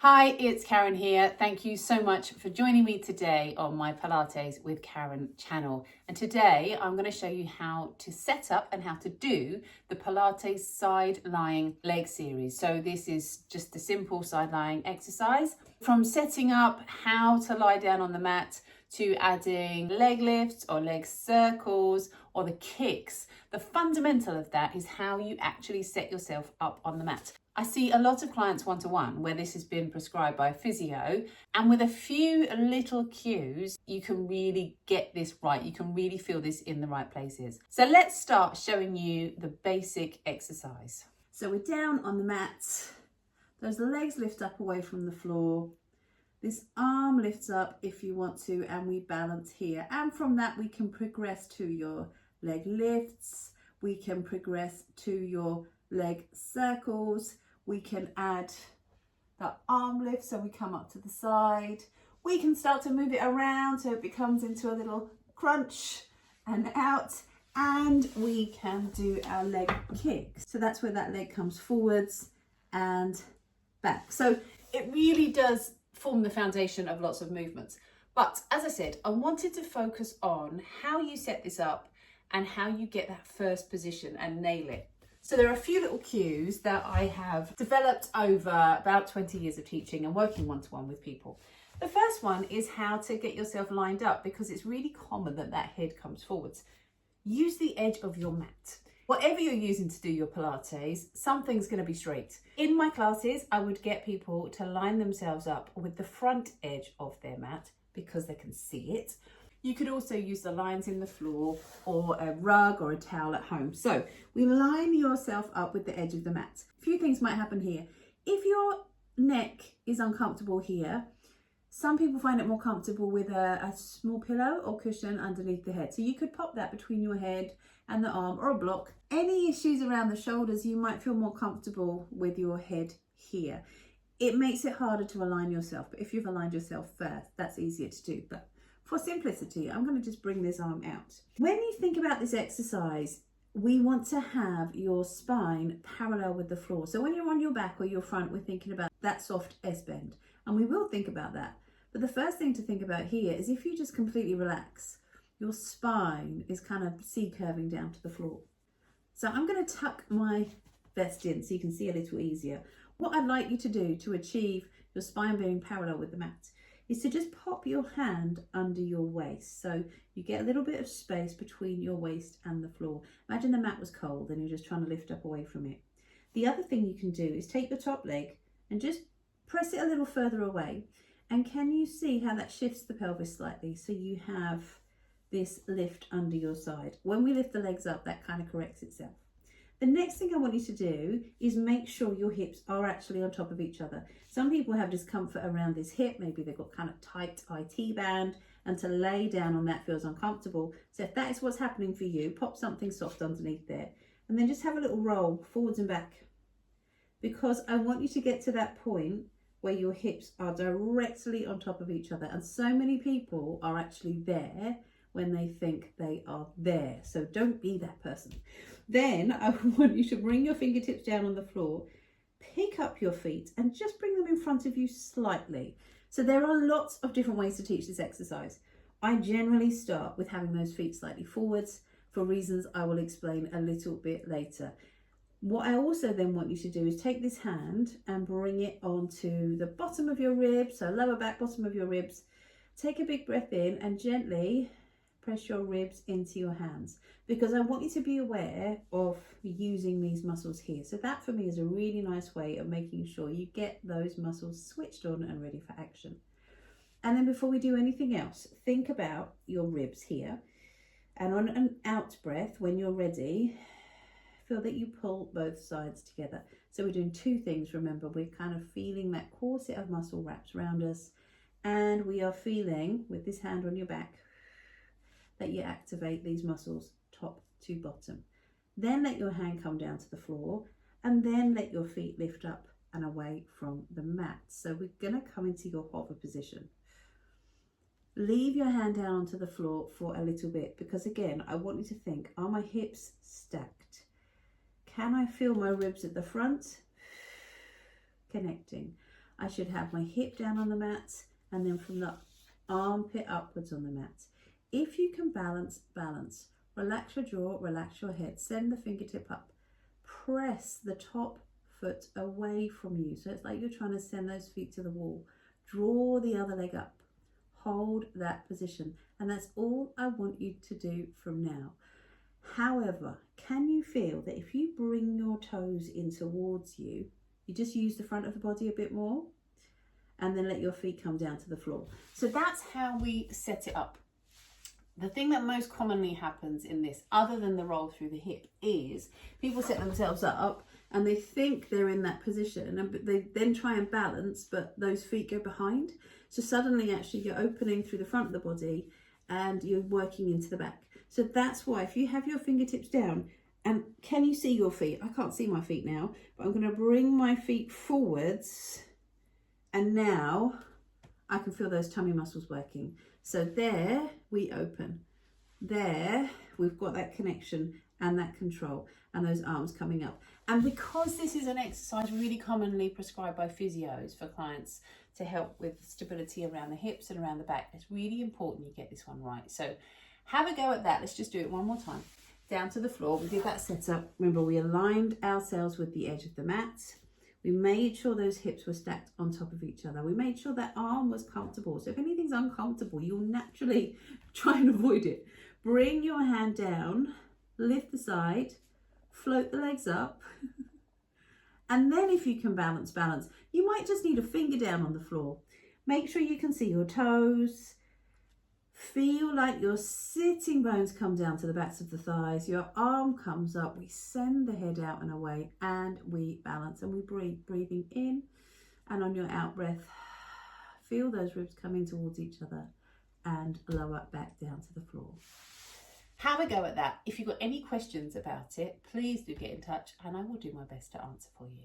Hi, it's Karen here. Thank you so much for joining me today on my Pilates with Karen channel. And today I'm going to show you how to set up and how to do the Pilates side lying leg series. So this is just a simple side lying exercise. From setting up how to lie down on the mat to adding leg lifts or leg circles or the kicks. The fundamental of that is how you actually set yourself up on the mat. I see a lot of clients one-to-one where this has been prescribed by a physio, and with a few little cues, you can really get this right. You can really feel this in the right places. So let's start showing you the basic exercise. So we're down on the mat. Those legs lift up away from the floor. This arm lifts up if you want to, and we balance here. And from that, we can progress to your leg lifts. We can progress to your leg circles. We can add the arm lift, so we come up to the side. We can start to move it around so it becomes into a little crunch and out. And we can do our leg kick. So that's where that leg comes forwards and back. So it really does form the foundation of lots of movements. But as I said, I wanted to focus on how you set this up and how you get that first position and nail it. So there are a few little cues that I have developed over about 20 years of teaching and working one-to-one with people. The first one is how to get yourself lined up, because it's really common that that head comes forwards. Use the edge of your mat. Whatever you're using to do your Pilates, something's going to be straight. In my classes, I would get people to line themselves up with the front edge of their mat because they can see it. You could also use the lines in the floor or a rug or a towel at home. So we line yourself up with the edge of the mat. A few things might happen here. If your neck is uncomfortable here, some people find it more comfortable with a small pillow or cushion underneath the head. So you could pop that between your head and the arm or a block. Any issues around the shoulders, you might feel more comfortable with your head here. It makes it harder to align yourself, but if you've aligned yourself first, that's easier to do. But for simplicity, I'm going to just bring this arm out. When you think about this exercise, we want to have your spine parallel with the floor. So when you're on your back or your front, we're thinking about that soft S-bend. And we will think about that. But the first thing to think about here is if you just completely relax, your spine is kind of C-curving down to the floor. So I'm going to tuck my vest in so you can see a little easier. What I'd like you to do to achieve your spine being parallel with the mat is to just pop your hand under your waist. So you get a little bit of space between your waist and the floor. Imagine the mat was cold and you're just trying to lift up away from it. The other thing you can do is take your top leg and just press it a little further away. And can you see how that shifts the pelvis slightly? So you have this lift under your side. When we lift the legs up, that kind of corrects itself. The next thing I want you to do is make sure your hips are actually on top of each other. Some people have discomfort around this hip. Maybe they've got kind of tight IT band, and to lay down on that feels uncomfortable. So if that is what's happening for you, pop something soft underneath there and then just have a little roll forwards and back, because I want you to get to that point where your hips are directly on top of each other. And so many people are actually there when they think they are there. So don't be that person. Then I want you to bring your fingertips down on the floor, pick up your feet and just bring them in front of you slightly. So there are lots of different ways to teach this exercise. I generally start with having those feet slightly forwards for reasons I will explain a little bit later. What I also then want you to do is take this hand and bring it onto the bottom of your ribs, so lower back, bottom of your ribs. Take a big breath in and gently press your ribs into your hands, because I want you to be aware of using these muscles here. So that for me is a really nice way of making sure you get those muscles switched on and ready for action. And then before we do anything else, think about your ribs here. And on an out breath, when you're ready, feel that you pull both sides together. So we're doing two things. Remember, we're kind of feeling that corset of muscle wraps around us, and we are feeling with this hand on your back that you activate these muscles top to bottom. Then let your hand come down to the floor, and then let your feet lift up and away from the mat. So we're going to come into your hover position. Leave your hand down onto the floor for a little bit, because again, I want you to think, are my hips stacked? Can I feel my ribs at the front? Connecting. I should have my hip down on the mat, and then from the armpit upwards on the mat. If you can balance, balance. Relax your jaw, relax your head. Send the fingertip up. Press the top foot away from you. So it's like you're trying to send those feet to the wall. Draw the other leg up. Hold that position. And that's all I want you to do from now. However, can you feel that if you bring your toes in towards you, you just use the front of the body a bit more, and then let your feet come down to the floor. So that's how we set it up. The thing that most commonly happens in this, other than the roll through the hip, is people set themselves up and they think they're in that position, and they then try and balance, but those feet go behind. So suddenly actually you're opening through the front of the body and you're working into the back. So that's why if you have your fingertips down, and can you see your feet? I can't see my feet now, but I'm going to bring my feet forwards, and now I can feel those tummy muscles working. So there we open. There we've got that connection and that control, and those arms coming up. And because this is an exercise really commonly prescribed by physios for clients to help with stability around the hips and around the back, it's really important you get this one right. So have a go at that. Let's just do it one more time. Down to the floor. We did that setup. Remember, we aligned ourselves with the edge of the mat. We made sure those hips were stacked on top of each other. We made sure that arm was comfortable. So if anything's uncomfortable, you'll naturally try and avoid it. Bring your hand down, lift the side, float the legs up. And then if you can balance, balance. You might just need a finger down on the floor. Make sure you can see your toes. Feel like your sitting bones come down to the backs of the thighs. Your arm comes up. We send the head out and away, and we balance and we breathe. Breathing in, and on your out breath, feel those ribs coming towards each other and lower back down to the floor. Have a go at that. If you've got any questions about it, please do get in touch and I will do my best to answer for you.